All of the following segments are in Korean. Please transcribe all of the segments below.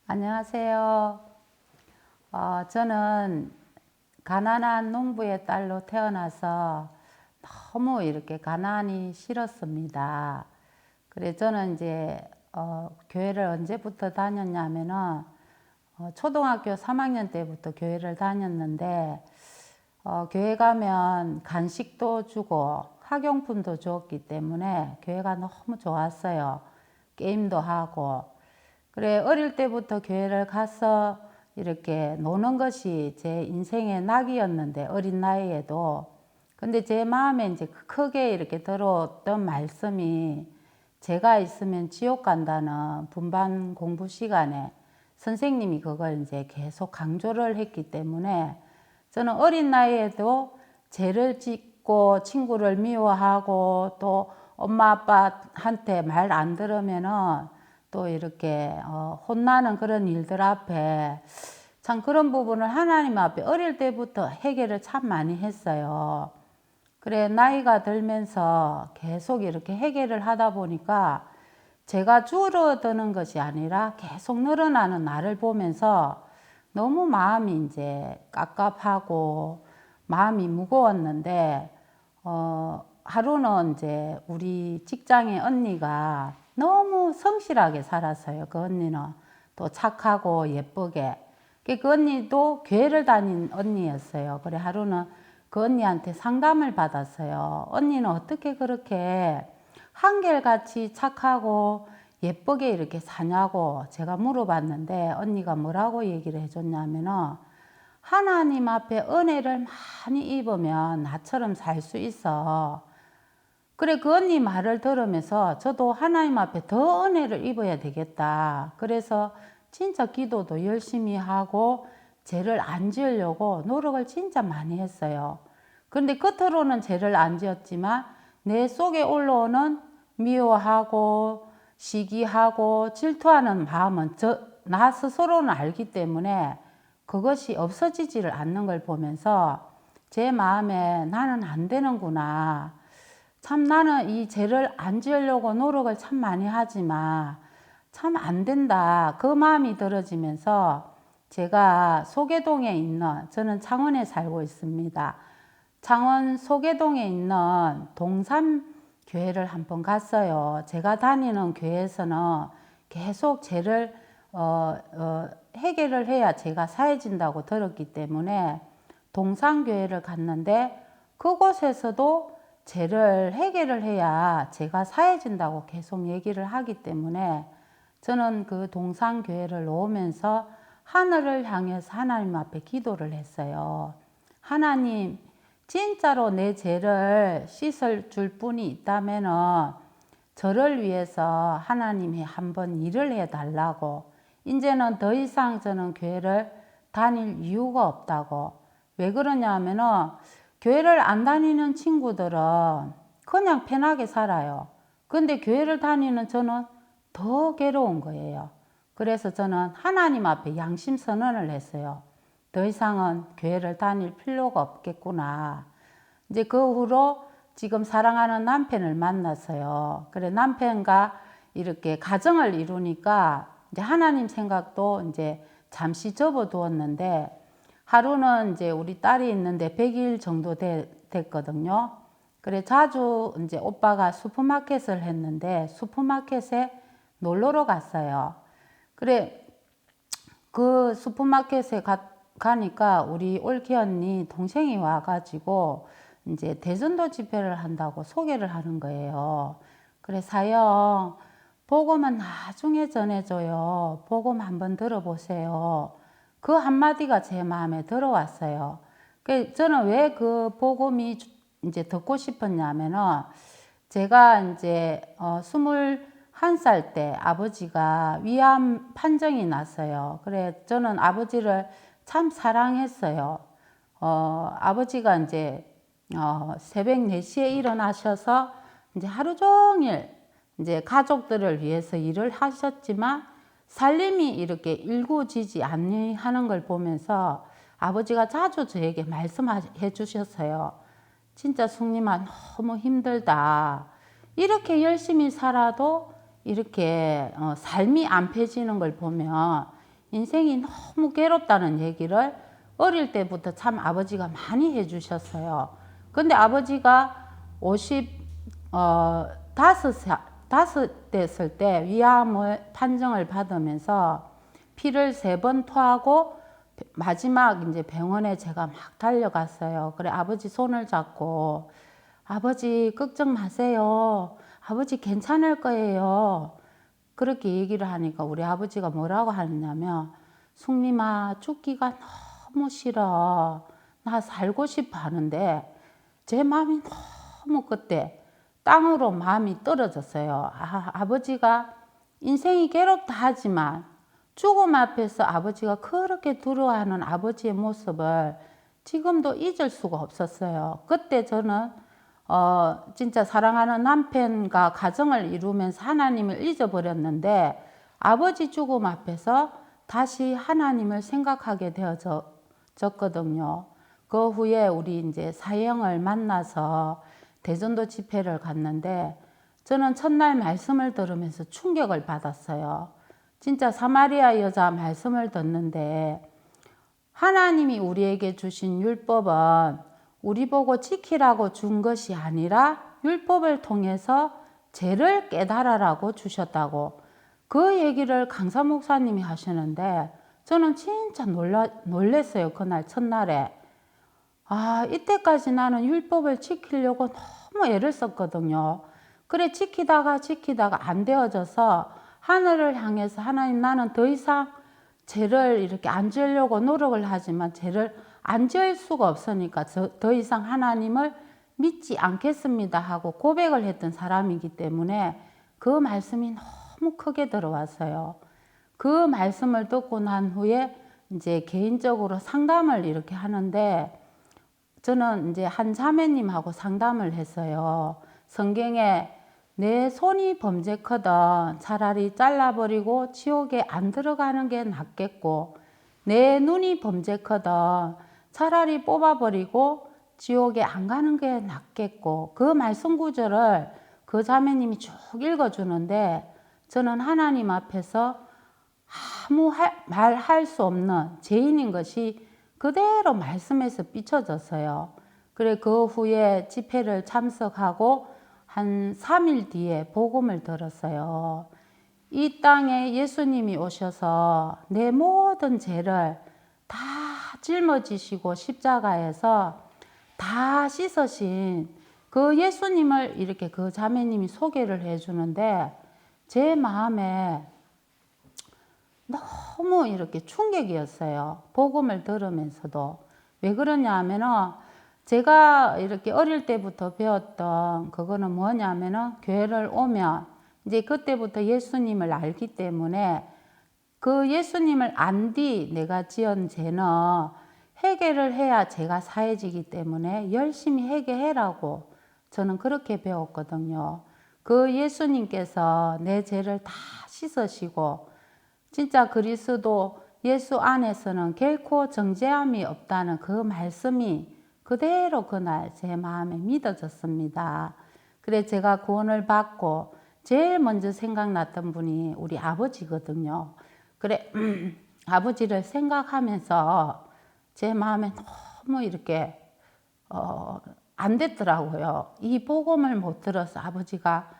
안녕하세요. 저는 가난한 농부의 딸로 태어나서 너무 이렇게 가난이 싫었습니다. 그래 저는 이제 교회를 언제부터 다녔냐면은 초등학교 3학년 때부터 교회를 다녔는데 교회 가면 간식도 주고 학용품도 주었기 때문에 교회가 너무 좋았어요. 게임도 하고. 그래, 어릴 때부터 교회를 가서 이렇게 노는 것이 제 인생의 낙이었는데, 어린 나이에도. 근데 제 마음에 이제 크게 이렇게 들어왔던 말씀이 제가 있으면 지옥 간다는 분반 공부 시간에 선생님이 그걸 이제 계속 강조를 했기 때문에 저는 어린 나이에도 죄를 짓고 친구를 미워하고 또 엄마 아빠한테 말 안 들으면은 또 이렇게 혼나는 그런 일들 앞에 참 그런 부분을 하나님 앞에 어릴 때부터 해결을 참 많이 했어요. 그래 나이가 들면서 계속 이렇게 해결을 하다 보니까 제가 줄어드는 것이 아니라 계속 늘어나는 나를 보면서 너무 마음이 이제 깝깝하고 마음이 무거웠는데 하루는 이제 우리 직장의 언니가 너무 성실하게 살았어요. 그 언니는 또 착하고 예쁘게. 그 언니도 교회를 다닌 언니였어요. 그래 하루는 그 언니한테 상담을 받았어요. 언니는 어떻게 그렇게 한결같이 착하고 예쁘게 이렇게 사냐고 제가 물어봤는데 언니가 뭐라고 얘기를 해줬냐면은 하나님 앞에 은혜를 많이 입으면 나처럼 살 수 있어. 그래 그 언니 말을 들으면서 저도 하나님 앞에 더 은혜를 입어야 되겠다. 그래서 진짜 기도도 열심히 하고 죄를 안 지으려고 노력을 진짜 많이 했어요. 그런데 겉으로는 죄를 안 지었지만 내 속에 올라오는 미워하고 시기하고 질투하는 마음은 나 스스로는 알기 때문에 그것이 없어지지를 않는 걸 보면서 제 마음에 나는 안 되는구나. 참 나는 이 죄를 안 지으려고 노력을 참 많이 하지만 참 안 된다. 그 마음이 들어지면서 제가 소계동에 있는, 저는 창원에 살고 있습니다. 창원 소계동에 있는 동산교회를 한번 갔어요. 제가 다니는 교회에서는 계속 죄를 해결을 해야 제가 사해진다고 들었기 때문에 동산교회를 갔는데 그곳에서도 죄를 해결을 해야 제가 사해진다고 계속 얘기를 하기 때문에 저는 그 동산교회를 놓으면서 하늘을 향해서 하나님 앞에 기도를 했어요. 하나님, 진짜로 내 죄를 씻을 줄 분이 있다면은 저를 위해서 하나님이 한번 일을 해달라고. 이제는 더 이상 저는 교회를 다닐 이유가 없다고. 왜 그러냐 하면은 교회를 안 다니는 친구들은 그냥 편하게 살아요. 근데 교회를 다니는 저는 더 괴로운 거예요. 그래서 저는 하나님 앞에 양심 선언을 했어요. 더 이상은 교회를 다닐 필요가 없겠구나. 이제 그 후로 지금 사랑하는 남편을 만났어요. 그래 남편과 이렇게 가정을 이루니까 이제 하나님 생각도 이제 잠시 접어두었는데 하루는 이제 우리 딸이 있는데 100일 정도 됐거든요. 그래 자주 이제 오빠가 슈퍼마켓을 했는데 슈퍼마켓에 놀러로 갔어요. 그래 그 슈퍼마켓에 가니까 우리 올케 언니 동생이 와가지고 이제 대전도 집회를 한다고 소개를 하는 거예요. 그래 사영 복음은 나중에 전해줘요. 복음 한번 들어보세요. 그 한마디가 제 마음에 들어왔어요. 저는 왜 그 복음이 이제 듣고 싶었냐면은 제가 이제 21살 때 아버지가 위암 판정이 났어요. 그래 저는 아버지를 참 사랑했어요. 아버지가 이제 새벽 4시에 일어나셔서 이제 하루 종일 이제 가족들을 위해서 일을 하셨지만 살림이 이렇게 일구지지 않는 걸 보면서 아버지가 자주 저에게 말씀해 주셨어요. 진짜 숙님아 너무 힘들다. 이렇게 열심히 살아도 이렇게 삶이 안 펴지는 걸 보면 인생이 너무 괴롭다는 얘기를 어릴 때부터 참 아버지가 많이 해주셨어요. 근데 아버지가 55 됐을 때 위암을 판정을 받으면서 피를 3번 토하고 마지막 이제 병원에 제가 막 달려갔어요. 그래 아버지 손을 잡고 아버지 걱정 마세요. 아버지 괜찮을 거예요. 그렇게 얘기를 하니까 우리 아버지가 뭐라고 하냐면 숭림아 죽기가 너무 싫어. 나 살고 싶어 하는데 제 마음이 너무 그때 땅으로 마음이 떨어졌어요. 아버지가 인생이 괴롭다 하지만 죽음 앞에서 아버지가 그렇게 두려워하는 아버지의 모습을 지금도 잊을 수가 없었어요. 그때 저는 진짜 사랑하는 남편과 가정을 이루면서 하나님을 잊어버렸는데 아버지 죽음 앞에서 다시 하나님을 생각하게 되어졌거든요. 그 후에 우리 이제 사형을 만나서 대전도 집회를 갔는데 저는 첫날 말씀을 들으면서 충격을 받았어요. 진짜 사마리아 여자 말씀을 듣는데 하나님이 우리에게 주신 율법은 우리 보고 지키라고 준 것이 아니라 율법을 통해서 죄를 깨달아라고 주셨다고 그 얘기를 강사 목사님이 하시는데 저는 진짜 놀랬어요. 그날 첫날에. 이때까지 나는 율법을 지키려고 너무 애를 썼거든요. 그래 지키다가 안 되어져서 하늘을 향해서 하나님 나는 더 이상 죄를 이렇게 안 지으려고 노력을 하지만 죄를 안 지을 수가 없으니까 더 이상 하나님을 믿지 않겠습니다 하고 고백을 했던 사람이기 때문에 그 말씀이 너무 크게 들어왔어요. 그 말씀을 듣고 난 후에 이제 개인적으로 상담을 이렇게 하는데 저는 이제 한 자매님하고 상담을 했어요. 성경에 내 손이 범죄거든 차라리 잘라버리고 지옥에 안 들어가는 게 낫겠고 내 눈이 범죄거든 차라리 뽑아버리고 지옥에 안 가는 게 낫겠고 그 말씀 구절을 그 자매님이 쭉 읽어주는데 저는 하나님 앞에서 아무 말할 수 없는 죄인인 것이 그대로 말씀에서 비춰졌어요. 그래 그 후에 집회를 참석하고 한 3일 뒤에 복음을 들었어요. 이 땅에 예수님이 오셔서 내 모든 죄를 다 짊어지시고 십자가에서 다 씻으신 그 예수님을 이렇게 그 자매님이 소개를 해주는데 제 마음에 너무 이렇게 충격이었어요. 복음을 들으면서도. 왜 그러냐 하면은 제가 이렇게 어릴 때부터 배웠던 그거는 뭐냐면은 교회를 오면 이제 그때부터 예수님을 알기 때문에 그 예수님을 안 뒤 내가 지은 죄는 해결을 해야 죄가 사해지기 때문에 열심히 해결해라고 저는 그렇게 배웠거든요. 그 예수님께서 내 죄를 다 씻으시고 진짜 그리스도 예수 안에서는 결코 정죄함이 없다는 그 말씀이 그대로 그날 제 마음에 믿어졌습니다. 그래 제가 구원을 받고 제일 먼저 생각났던 분이 우리 아버지거든요. 그래 아버지를 생각하면서 제 마음에 너무 이렇게 안 됐더라고요. 이 복음을 못 들어서 아버지가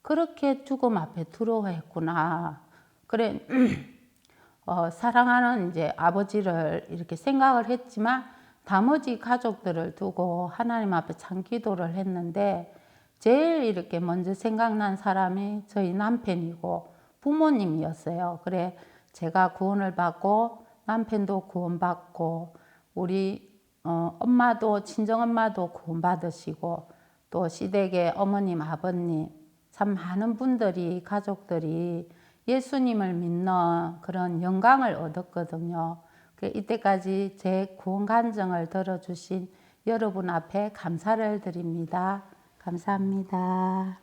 그렇게 죽음 앞에 두려워했구나. 그래 사랑하는 이제 아버지를 이렇게 생각을 했지만 나머지 가족들을 두고 하나님 앞에 참 기도를 했는데 제일 이렇게 먼저 생각난 사람이 저희 남편이고 부모님이었어요. 그래 제가 구원을 받고 남편도 구원받고 우리 엄마도 친정엄마도 구원받으시고 또 시댁의 어머님 아버님 참 많은 분들이 가족들이 예수님을 믿는 그런 영광을 얻었거든요. 이때까지 제 구원 간증을 들어주신 여러분 앞에 감사를 드립니다. 감사합니다.